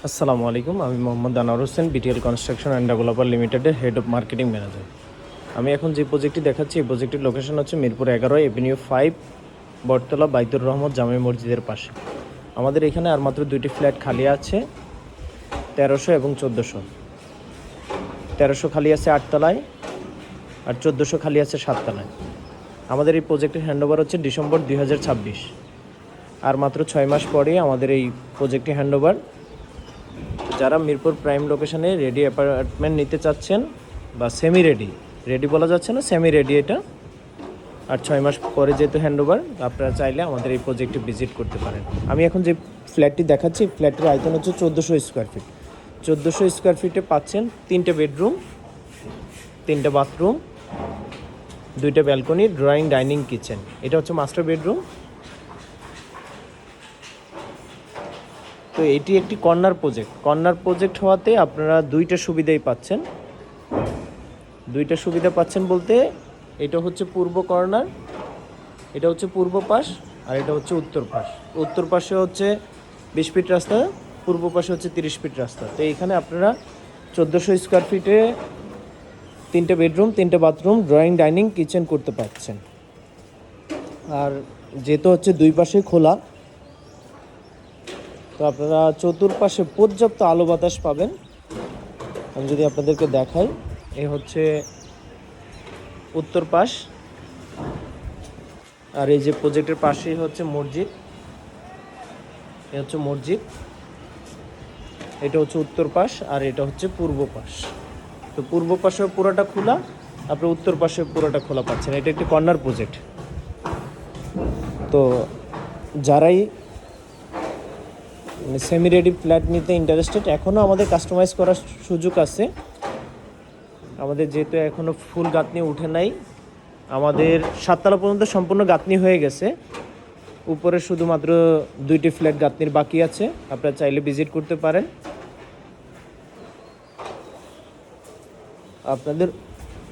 আসসালামু আলাইকুম। আমি Mohammad Anwar Hossain, BTL construction and developer লিমিটেডের হেড অফ মার্কেটিং ম্যানেজার। আমি এখন যে প্রজেক্টটি দেখাচ্ছি, এই প্রজেক্টের লোকেশন হচ্ছে মিরপুর 11 এভিনিউ 5, বটতলা বাইতুর রহমত জামে মসজিদের পাশে। আমাদের এখানে আর মাত্র 2টি ফ্ল্যাট খালি আছে, 1300 এবং 1400। 1300 খালি আছে 8 তলায়, আর 1400 খালি আছে 7 তলায়। আমাদের এই প্রজেক্টের হ্যান্ডওভার হচ্ছে ডিসেম্বর 2026। আর মাত্র 6 মাস পরে আমাদের এই প্রজেক্টে হ্যান্ডওভার। যারা মিরপুর প্রাইম লোকেশনে রেডি অ্যাপার্টমেন্ট নিতে চাচ্ছেন বা সেমি রেডি, রেডি বলা যাচ্ছে না, সেমি রেডি এটা, আর 6 মাস পরে যেহেতু হ্যান্ডওভার, আপনারা চাইলে আমাদের এই প্রজেক্টটি ভিজিট করতে পারেন। আমি এখন যে ফ্ল্যাটটি দেখাচ্ছি, ফ্ল্যাটের আয়তন হচ্ছে 1400 স্কোয়ার ফিট। 1400 স্কোয়ার ফিটে পাচ্ছেন 3টে বেডরুম, 3টে বাথরুম, 2টে ব্যালকনি, ড্রয়িং, ডাইনিং, কিচেন। এটা হচ্ছে মাস্টার বেডরুম। তো এটি একটি কর্নার প্রজেক্ট হওয়াতে আপনারা 2টা সুবিধাই পাচ্ছেন। 2টা সুবিধা পাচ্ছেন বলতে, এটা হচ্ছে পূর্ব কর্নার, এটা হচ্ছে পূর্ব পাশ, আর এটা হচ্ছে উত্তর পাশ। উত্তর পাশে হচ্ছে 20 ফিট রাস্তা, পূর্ব পাশে হচ্ছে 30 ফিট রাস্তা। তো এইখানে আপনারা 1400 স্কোয়ার ফিটে 3টে বেডরুম, 3টে বাথরুম, ড্রয়িং, ডাইনিং, কিচেন করতে পারছেন। আর যেহেতু হচ্ছে 2 পাশে খোলা, তো আপনারা চতুর্পাশে পর্যাপ্ত আলো বাতাস পাবেন। আমি যদি আপনাদেরকে দেখাই, এই হচ্ছে উত্তর পাশ, আর এই যে প্রজেক্টের পাশেই হচ্ছে মসজিদ, এই হচ্ছে মসজিদ, এটা হচ্ছে উত্তর পাশ, আর এটা হচ্ছে পূর্ব পাশ। তো পূর্ব পাশে পুরোটা খোলা, আপনি উত্তর পাশে পুরোটা খোলা পাচ্ছেন। এটা একটি কর্নার প্রজেক্ট। তো যারাই সেমি রেডি ফ্ল্যাট নিতে ইন্টারেস্টেড, এখনও আমাদের কাস্টমাইজ করার সুযোগ আছে। আমাদের যেহেতু এখনও ফুল গাঁথনি উঠে নাই, আমাদের 7 তলা পর্যন্ত সম্পূর্ণ গাঁথনি হয়ে গেছে, উপরে শুধুমাত্র 2টি ফ্ল্যাট গাঁথনির বাকি আছে। আপনারা চাইলে ভিজিট করতে পারেন।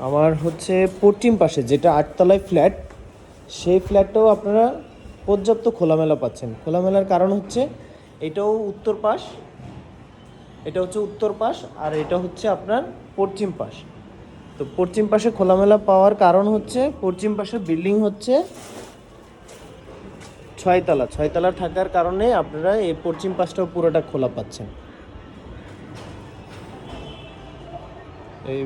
আমার হচ্ছে পশ্চিম পাশে যেটা 8 তলায় ফ্ল্যাট, সেই ফ্ল্যাটটাও আপনারা পর্যাপ্ত খোলামেলা পাচ্ছেন। খোলামেলার কারণ হচ্ছে এটাও উত্তর পাশ, এটা হচ্ছে উত্তর পাশ, আর এটা হচ্ছে আপনার পশ্চিম পাশ। তো পশ্চিম পাশে খোলামেলা পাওয়ার কারণ হচ্ছে পশ্চিম পাশে বিল্ডিং হচ্ছে 6 তলা। 6 তলা থাকার কারণে আপনারা এই পশ্চিম পাশটাও পুরোটা খোলা পাচ্ছেন। এই